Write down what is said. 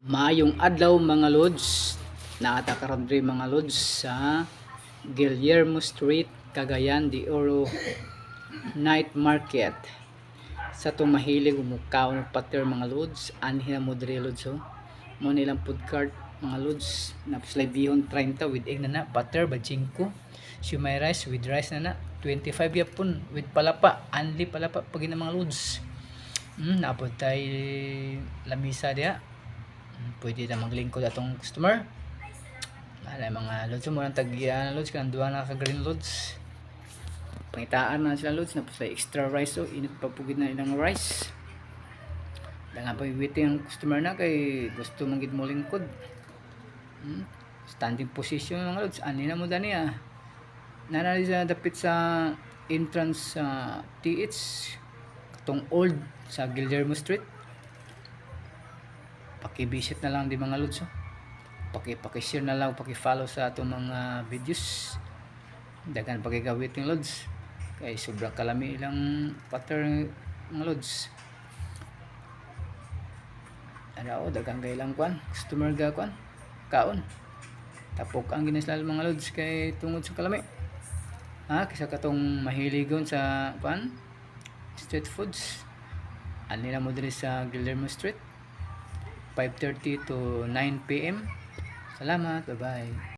Maayong adlaw mga lods. Naata karon diri mga lods sa Guillermo Street, Cagayan de Oro Night Market. Sa tumahilig umukaw ng pater mga lods, anhi mo diri lods oh. Mo nilang food cart mga lods, napslay bihon 30 with egg na butter bajingko. Siumay rice with rice na 25 yapon with palapa, anli palapa pag mga lods. Napod tay lamisa dia. Pwede na maglingkod atong customer. Wala mga lods mo nang tagyan lods kan duha na ka green lods. Pangitaan na sila lods na sa extra rice oh, init pa pugid na ilang rice. Dangan pa waiting ang customer na kay gusto mong gid mo lingkod. Standing position mga lods, ani na mo dani ah. Nana sa dapit sa entrance sa TH katong old sa Guillermo Street. Paki-visit na lang di mga lods oh. Paki-share na lang, paki-follow sa atong mga videos. Dagan pagigawit ng lods. Kay sobrang kalami ilang pattern mga lods. Ano dagang gailang kwan, customer ga kwan, kaon. Tapok ang ginasal mga lods kay tungod sa kalami. Kisa katong mahiligon sa kwan, street foods. Ani na mo diri sa Guillermo Street. 5:30 to 9 PM. Salamat, bye-bye.